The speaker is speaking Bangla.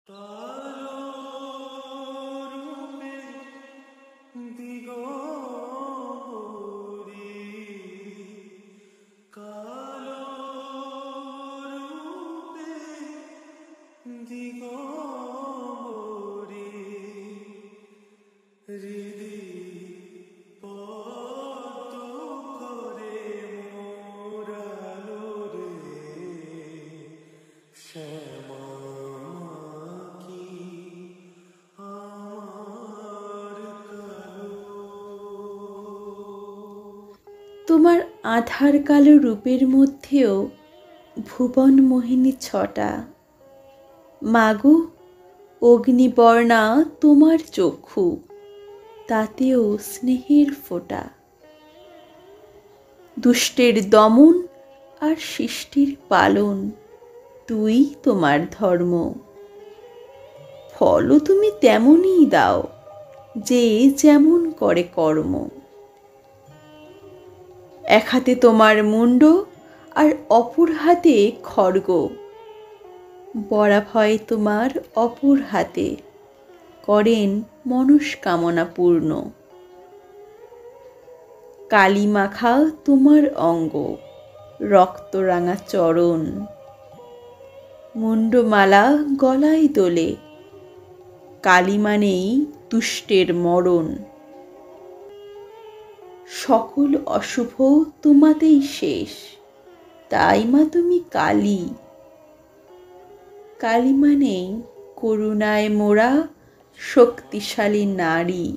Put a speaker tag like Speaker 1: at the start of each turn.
Speaker 1: কালো রূপে দিগম্বরী, কালো রূপে দিগম্বরী, হৃদি পদ্ম করে মোরালো রে শ্যামা কি আমার কালো।
Speaker 2: তোমার আধার কালো রূপের মধ্যেও ভুবন মোহিনী ছটা। মাগো, অগ্নিবর্ণা তোমার চক্ষু, তাতেও স্নেহের ফোঁটা। দুষ্টের দমন আর শিষ্টির পালন তুই তোমার ধর্ম। ফলও তুমি তেমনই দাও, যে যেমন করে কর্ম। এক হাতে তোমার মুণ্ড আর অপর হাতে খড়গ, বরাভয় তোমার অপর হাতে করেন মনস্কামনা পূর্ণ। কালী মাখা তোমার অঙ্গ, রক্তরাঙা চরণ, মুণ্ডমালা গলায় দোলে, কালী মানেই দুষ্টের মরণ। সকল অশুভ তোমাতেই শেষ, তাই মা তুমি কালী। কালী মানেই করুণায় মোরা শক্তিশালী নারী।